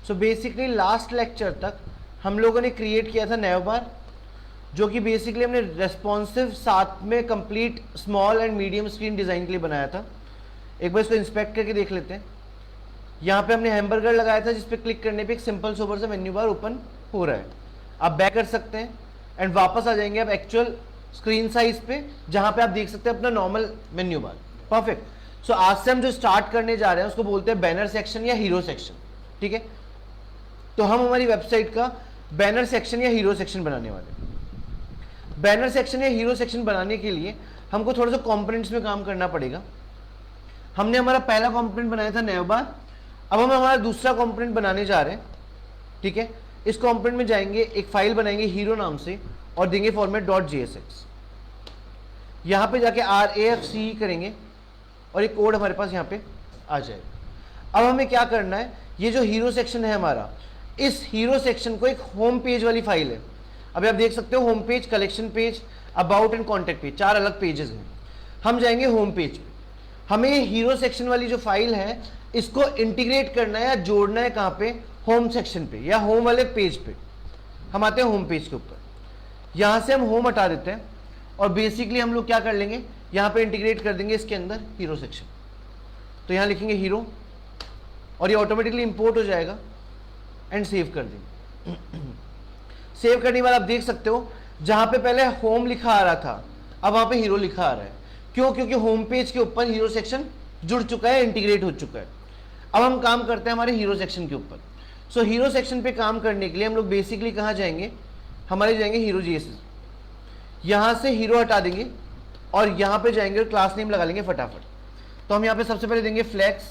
So basically last lecture तक हम लोगों ने क्रिएट किया था नेवबार, जो कि बेसिकली हमने रेस्पॉन्सिव साथ में complete small and medium screen design के लिए बनाया था। एक बार इसको इंस्पेक्ट करके देख लेते हैं। यहाँ पे हमने हैमबर्गर लगाया था, जिस पे क्लिक करने पे एक सिंपल सोबर सा मेन्यू बार ओपन हो रहा है। आप बैक कर सकते हैं एंड वापस आ जाएंगे आप एक्चुअल स्क्रीन साइज पे, जहाँ पे आप देख सकते हैं अपना नॉर्मल मेन्यू बार। परफेक्ट। सो आज से हम जो स्टार्ट करने जा रहे हैं उसको बोलते हैं बैनर सेक्शन या हीरो सेक्शन। ठीक है, तो हम हमारी वेबसाइट का बैनर सेक्शन या हीरो सेक्शन बनाने वाले हैं। बैनर सेक्शन या हीरो सेक्शन बनाने के लिए हमको थोड़ा सा कंपोनेंट्स में काम करना पड़ेगा। हमने हमारा पहला कंपोनेंट बनाया था नेवबार, अब हम हमारा दूसरा कंपोनेंट बनाने जा रहे हैं। ठीक है, इस कंपोनेंट में जाएंगे, एक फाइल बनाएंगे हीरो नाम से और देंगे फॉर्मेट .jsx। यहां पे जाके RAFC करेंगे और एक कोड हमारे पास यहां पे आ जाएगा। अब हमें क्या करना है, ये जो हीरो सेक्शन है हमारा, इस हीरो सेक्शन को एक होम पेज वाली फाइल है। अभी आप देख सकते हो home page, collection page, about and contact page, 4 अलग पेजेस हैं। हम जाएंगे होम पेज पे। हमें ये हीरो सेक्शन वाली जो फाइल है इसको इंटीग्रेट करना है या जोड़ना है कहाँ पे, होम सेक्शन पे या होम वाले पेज पे। हम आते हैं होम पेज के ऊपर, यहां से हम होम हटा देते हैं और बेसिकली हम लोग क्या कर लेंगे, यहां पे इंटीग्रेट कर देंगे इसके अंदर हीरो सेक्शन। तो यहां लिखेंगे हीरो और ये ऑटोमेटिकली इंपोर्ट हो जाएगा एंड सेव कर देंगे। सेव करने के बाद आप देख सकते हो जहां पे पहले होम लिखा आ रहा था अब वहां पे हीरो लिखा आ रहा है। क्यों? क्योंकि होम पेज के ऊपर हीरो सेक्शन जुड़ चुका है, इंटीग्रेट हो चुका है। अब हम काम करते हैं हमारे हीरो सेक्शन के ऊपर। सो हीरो सेक्शन पे काम करने के लिए हम लोग बेसिकली कहाँ जाएंगे, हमारे जाएंगे हीरो JSX। यहां से हीरो हटा देंगे और यहां पे जाएंगे और क्लास नेम लगा लेंगे फटाफट। तो हम यहाँ पे सबसे पहले देंगे फ्लेक्स,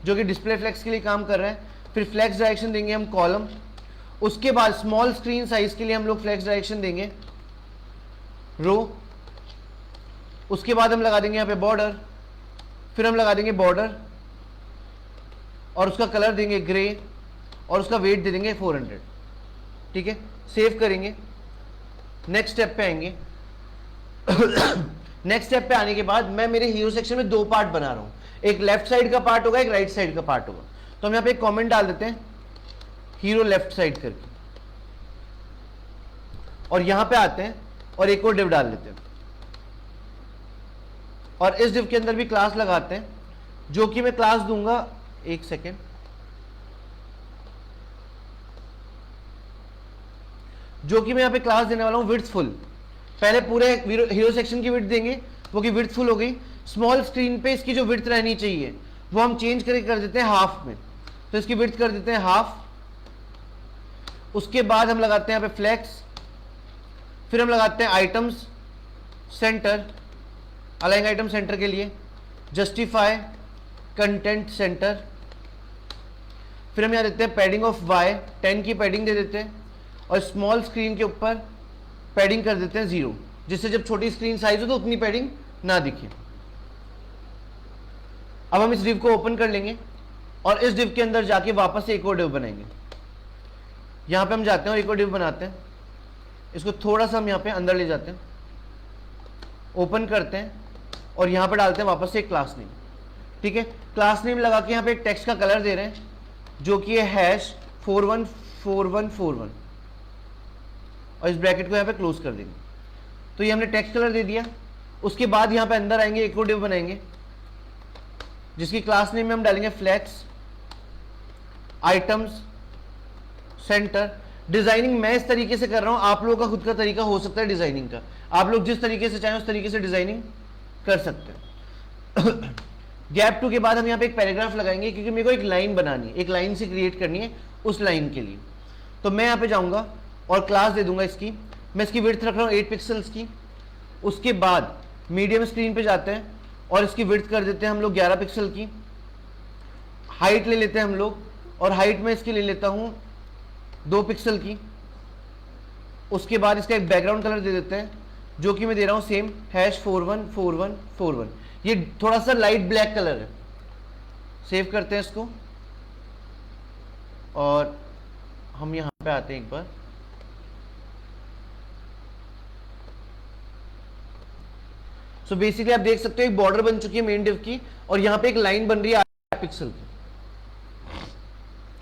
जो कि डिस्प्ले फ्लेक्स के लिए काम कर रहा है। फिर फ्लेक्स डायरेक्शन देंगे हम कॉलम। उसके बाद स्मॉल स्क्रीन साइज के लिए हम लोग फ्लेक्स डायरेक्शन देंगे रो। उसके बाद हम लगा देंगे यहाँ पे बॉर्डर, फिर हम लगा देंगे बॉर्डर और उसका कलर देंगे ग्रे और उसका वेट दे देंगे 400। ठीक है, सेव करेंगे, नेक्स्ट स्टेप पे आएंगे। नेक्स्ट स्टेप पे आने के बाद मैं मेरे हीरो सेक्शन में 2 पार्ट बना रहा हूं, एक लेफ्ट साइड का पार्ट होगा, एक राइट साइड का पार्ट होगा। तो हम यहाँ पे एक कॉमेंट डाल देते हैं हीरो लेफ्ट साइड करके और यहां पे आते हैं और एक और डिव डाल लेते हैं और इस डिव के अंदर भी क्लास लगाते हैं, जो कि मैं क्लास दूंगा, एक सेकेंड, जो कि मैं यहां पे क्लास देने वाला हूं विड्थफुल। पहले पूरे हीरो सेक्शन की विड्थ देंगे, वो की विड्थफुल हो गई। स्मॉल स्क्रीन पे इसकी जो विड्थ रहनी चाहिए वो हम चेंज करके कर देते हैं हाफ में, तो इसकी विड्थ कर देते हैं हाफ। उसके बाद हम लगाते हैं यहाँ पे फ्लेक्स, फिर हम लगाते हैं आइटम्स सेंटर, अलाइंग आइटम सेंटर के लिए, जस्टिफाई कंटेंट सेंटर। फिर हम यहाँ देते हैं पैडिंग ऑफ y, 10 की पैडिंग दे देते हैं और स्मॉल स्क्रीन के ऊपर पैडिंग कर देते हैं 0, जिससे जब छोटी स्क्रीन साइज हो तो उतनी पैडिंग ना दिखे। अब हम इस डिव को ओपन कर लेंगे और इस डिव के अंदर जाके वापस से एक और डिव बनाएंगे। यहां पे हम जाते हैं और एक और डिव बनाते हैं, इसको थोड़ा सा हम यहां पे अंदर ले जाते हैं, ओपन करते हैं और यहां पे डालते हैं वापस से एक क्लास नेम। ठीक है, क्लास नेम लगा के यहां पे एक टेक्स्ट का कलर दे रहे हैं, जो कि है #414141 और इस ब्रैकेट को यहां पे क्लोज कर देंगे। तो ये हमने टेक्स्ट कलर दे दिया। उसके बाद यहां पे अंदर आएंगे, एक और डिव बनाएंगे जिसकी क्लास नेम में हम डालेंगे फ्लेक्स आइटम्स सेंटर। डिजाइनिंग मैं इस तरीके से कर रहा हूं, आप लोगों का खुद का तरीका हो सकता है डिजाइनिंग का, आप लोग जिस तरीके से चाहें उस तरीके से डिजाइनिंग कर सकते हैं। गैप 2 के बाद हम यहाँ पे एक पैराग्राफ लगाएंगे, क्योंकि मेरे को एक लाइन बनानी है, एक लाइन से क्रिएट करनी है उस लाइन के लिए। तो मैं यहाँ पे जाऊंगा और क्लास दे दूंगा इसकी, मैं इसकी विड्थ रख रहा हूँ 8 पिक्सल्स की। उसके बाद मीडियम स्क्रीन पे जाते हैं और इसकी विड्थ कर देते हैं हम लोग 11 पिक्सल की। हाइट ले लेते हैं हम लोग और हाइट में इसकी ले लेता हूँ 2 पिक्सल की। उसके बाद इसका एक बैकग्राउंड कलर दे देते हैं, जो कि मैं दे रहा हूँ सेम #414141। ये थोड़ा सा लाइट ब्लैक कलर है। सेव करते हैं इसको और हम यहां पे आते हैं एक बार। सो बेसिकली आप देख सकते हो एक बॉर्डर बन चुकी है मेन डिव की और यहां पे एक लाइन बन रही है 8 पिक्सल की।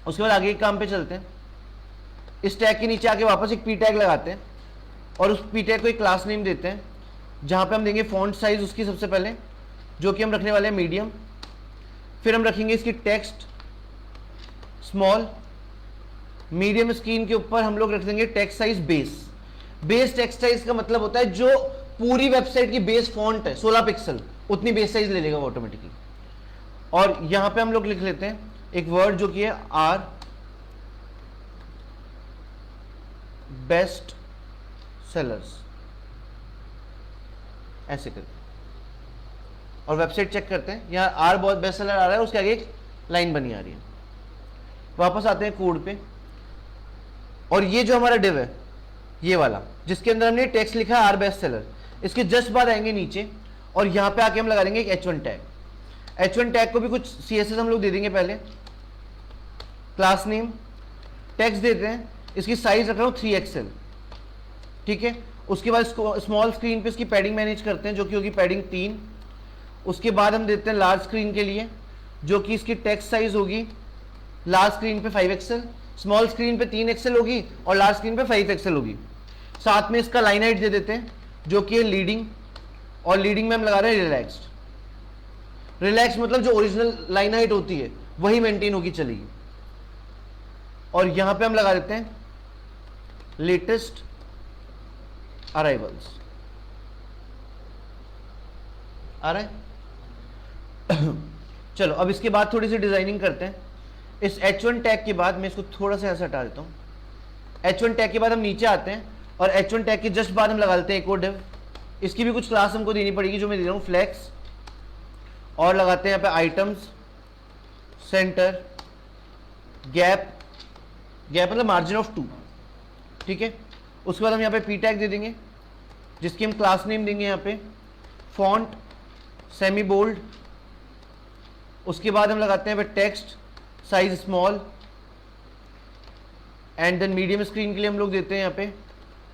उसके बाद आगे एक काम पे चलते हैं। इस टैग के नीचे आके वापस एक पी टैग लगाते हैं और उस पी टैग को एक क्लास नेम देते हैं, जहां पे हम देंगे फॉन्ट साइज उसकी सबसे पहले, जो कि हम रखने वाले हैं मीडियम। फिर हम रखेंगे इसकी टेक्स्ट स्मॉल। मीडियम स्क्रीन के ऊपर हम लोग रख देंगे text size base. Base text size का मतलब होता है जो पूरी वेबसाइट की बेस फॉन्ट है 16 पिक्सल, उतनी बेस साइज ले लेगा वो ऑटोमेटिकली। और यहां पे हम लोग लिख लेते हैं एक वर्ड जो कि है आर बेस्ट सेलर्स, ऐसे करके। और वेबसाइट चेक करते हैं, यहां आर बहुत बेस्ट सेलर आ रहा है, उसके आगे एक लाइन बनी आ रही है। वापस आते हैं कोड पे, और ये जो हमारा डिव है ये वाला, जिसके अंदर हमने टेक्स्ट लिखा है आर बेस्ट सेलर, इसके जस्ट बाद आएंगे नीचे और यहां पे आके हम लगा देंगे एक h1 टैग। h1 टैग को भी कुछ CSS हम लोग दे देंगे। पहले क्लास नेम टेक्स्ट देते हैं, इसकी साइज रख रहा हूं 3XL, ठीक है। उसके बाद स्मॉल स्क्रीन पे इसकी पैडिंग मैनेज करते हैं, जो कि होगी पैडिंग 3। उसके बाद हम देते हैं लार्ज स्क्रीन के लिए, जो कि इसकी टेक्स्ट साइज होगी लार्ज स्क्रीन पे 5XL, स्मॉल स्क्रीन पे 3XL होगी और लार्ज स्क्रीन पे 5XL होगी। साथ में इसका लाइन हाइट दे देते हैं, जो कि है लीडिंग, और लीडिंग में हम लगा रहे हैं रिलैक्स्ड। रिलैक्स मतलब जो ओरिजिनल लाइन हाइट होती है वही मेंटेन होगी चलेगी। और यहां पे हम लगा देते हैं लेटेस्ट अराइवल्स। आ रहा है? चलो अब इसके बाद थोड़ी सी डिजाइनिंग करते हैं। इस H1 टैग के बाद मैं इसको थोड़ा सा ऐसा हटा देता हूं। H1 टैग के बाद हम नीचे आते हैं और H1 टैग के जस्ट बाद हम लगा देते हैं एक और डिव। इसकी भी कुछ क्लास हमको देनी पड़ेगी, जो मैं दे रहा हूं फ्लेक्स, और लगाते हैं यहाँ पे आइटम्स, सेंटर, गैप, गैप मतलब मार्जिन ऑफ 2, ठीक है। उसके बाद हम यहाँ पे पी टैग दे देंगे, जिसकी हम क्लास नेम देंगे यहाँ पे फॉन्ट सेमी बोल्ड। उसके बाद हम लगाते हैं यहाँ पे text size small, and then medium screen के लिए हम लोग देते हैं यहाँ पे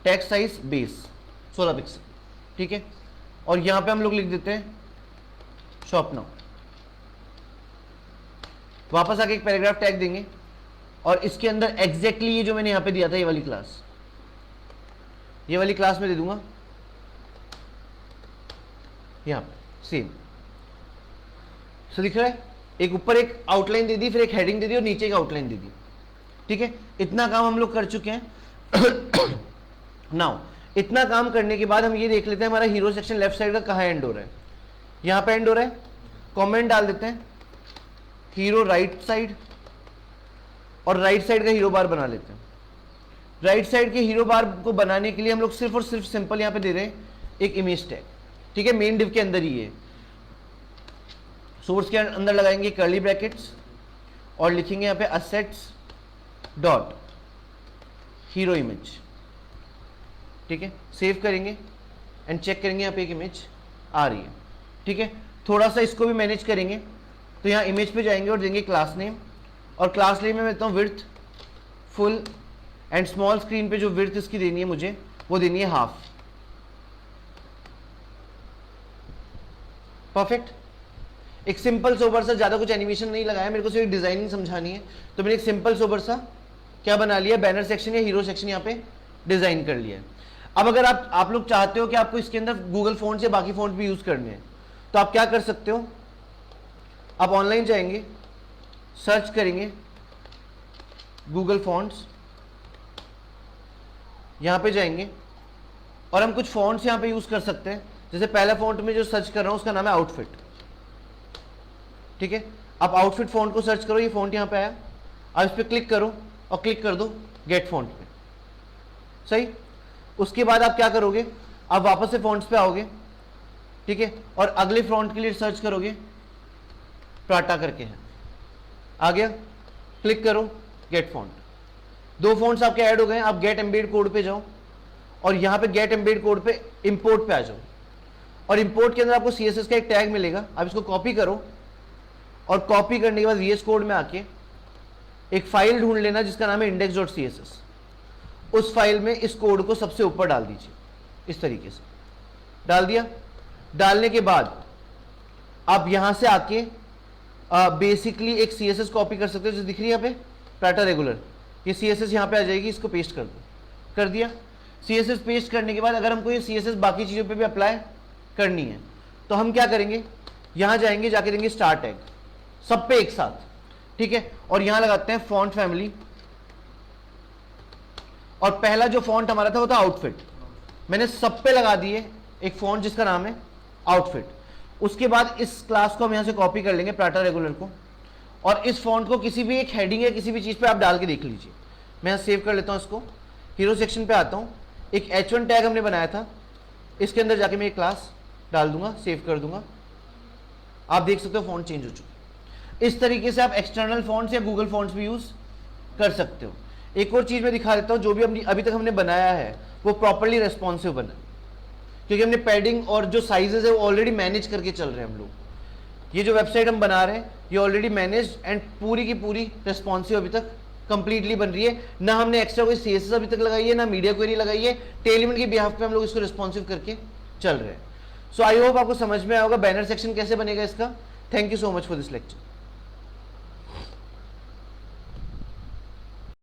टेक्स्ट साइज बेस 16 पिक्सल, ठीक है। और यहाँ पे हम लोग लिख देते हैं शॉप नाउ। वापस आके एक पैराग्राफ टैग देंगे और इसके अंदर एग्जैक्टली ये जो मैंने यहाँ पे दिया था ये वाली क्लास में दे दूंगा यहाँ पे सेम। सो दिख रहा है, एक ऊपर एक आउटलाइन दे दी, फिर एक हेडिंग दे दी और नीचे एक आउटलाइन दे दी, ठीक है। इतना काम हम लोग कर चुके हैं। नाउ इतना काम करने के बाद हम ये देख लेते हैं हमारा हीरो सेक्शन लेफ्ट साइड का कहाँ एंड हो रहा है। यहां पे एंड हो रहा है, कमेंट डाल देते हैं हीरो राइट साइड, और राइट साइड का हीरो बार बना लेते हैं। राइट साइड के हीरो बार को बनाने के लिए हम लोग सिर्फ और सिर्फ सिंपल यहां पे दे रहे हैं एक इमेज टैग, ठीक है। मेन डिव के अंदर ही है, सोर्स के अंदर लगाएंगे कर्ली ब्रैकेट्स और लिखेंगे यहां पे असेट्स डॉट हीरो इमेज, ठीक है। सेव करेंगे एंड चेक करेंगे यहाँ पे एक इमेज आ रही है, ठीक है। थोड़ा सा इसको भी मैनेज करेंगे, तो यहाँ इमेज पे जाएंगे और देंगे क्लास नेम, और क्लास नेम में देता हूँ width full, and small screen पे जो विड्थ इसकी देनी है मुझे वो देनी है हाफ। परफेक्ट। एक सिंपल सोबर सा, ज्यादा कुछ एनिमेशन नहीं लगाया, मेरे को सिर्फ डिजाइनिंग समझानी है, तो मैंने एक सिंपल सोबर सा क्या बना लिया, बैनर सेक्शन या हीरो सेक्शन यहाँ पे डिजाइन कर लिया है। अब अगर आप लोग चाहते हो कि आपको इसके अंदर गूगल फॉन्ट से बाकी फॉन्ट भी यूज करने हैं, तो आप क्या कर सकते हो, आप ऑनलाइन जाएंगे, सर्च करेंगे गूगल फॉन्ट्स, यहां पे जाएंगे और हम कुछ फॉन्ट्स यहां पे यूज कर सकते हैं। जैसे पहला फॉन्ट में जो सर्च कर रहा हूं उसका नाम है आउटफिट, ठीक है। आप आउटफिट फॉन्ट को सर्च करो, ये फॉन्ट यहां पे आया, आप इस पर क्लिक करो और क्लिक कर दो गेट फॉन्ट पे, सही। उसके बाद आप क्या करोगे, आप वापस से फॉन्ट्स पे आओगे, ठीक है, और अगले फॉन्ट के लिए सर्च करोगे, प्राटा करके है, आ गया, क्लिक करो गेट फॉन्ट। 2 फॉन्ट्स आपके ऐड हो गए। आप गेट एम्बेड कोड पे जाओ और यहां पे गेट एम्बेड कोड पे इंपोर्ट पे आ जाओ, और इंपोर्ट के अंदर आपको CSS का एक टैग मिलेगा, आप इसको कॉपी करो, और कॉपी करने के बाद VS कोड में आके एक फाइल ढूंढ लेना जिसका नाम है index.css। उस फाइल में इस कोड को सबसे ऊपर डाल दीजिए, इस तरीके से डाल दिया। डालने के बाद आप यहां से आके बेसिकली एक CSS कॉपी कर सकते हो, जो दिख रही है यहाँ पे प्राटा रेगुलर, ये CSS यहाँ पे आ जाएगी, इसको पेस्ट कर दो, कर दिया। CSS पेस्ट करने के बाद अगर हमको ये CSS बाकी चीज़ों पे भी अप्लाई करनी है तो हम क्या करेंगे, यहाँ जाएंगे, जाके देंगे स्टार टैग सब पे एक साथ, ठीक है, और यहाँ लगाते हैं फॉन्ट फैमिली, और पहला जो फॉन्ट हमारा था वो था आउटफिट, मैंने सब पे लगा दिए एक फॉन्ट जिसका नाम है आउटफिट। उसके बाद इस क्लास को हम यहाँ से कॉपी कर लेंगे प्राटा रेगुलर को, और इस फॉन्ट को किसी भी एक हेडिंग या किसी भी चीज़ पे आप डाल के देख लीजिए। मैं यहाँ सेव कर लेता हूँ इसको, हीरो सेक्शन पे आता हूँ, एक H1 टैग हमने बनाया था, इसके अंदर जाके मैं एक क्लास डाल दूंगा, सेव कर दूंगा, आप देख सकते हो फॉन्ट चेंज हो चुका। इस तरीके से आप एक्सटर्नल फॉन्ट्स या गूगल फॉन्ट्स भी यूज़ कर सकते हो। एक और चीज़ मैं दिखा देता हूँ, जो भी अभी तक हमने बनाया है वो प्रॉपरली रेस्पॉन्सिव बना, क्योंकि हमने पैडिंग और जो साइजेस है वो ऑलरेडी मैनेज करके चल रहे हैं हम लोग। ये जो वेबसाइट हम बना रहे हैं ये ऑलरेडी मैनेज एंड पूरी की पूरी रेस्पॉन्सिव अभी तक कंप्लीटली बन रही है, ना हमने एक्स्ट्रा कोई CSS अभी तक लगाई है, ना मीडिया क्वेरी लगाई है, टेलमेंट के बिहाफ पे हम लोग इसको रिस्पॉन्सिव करके चल रहे हैं। सो आई होप आपको समझ में आएगा बैनर सेक्शन कैसे बनेगा इसका। Thank you so much for this lecture.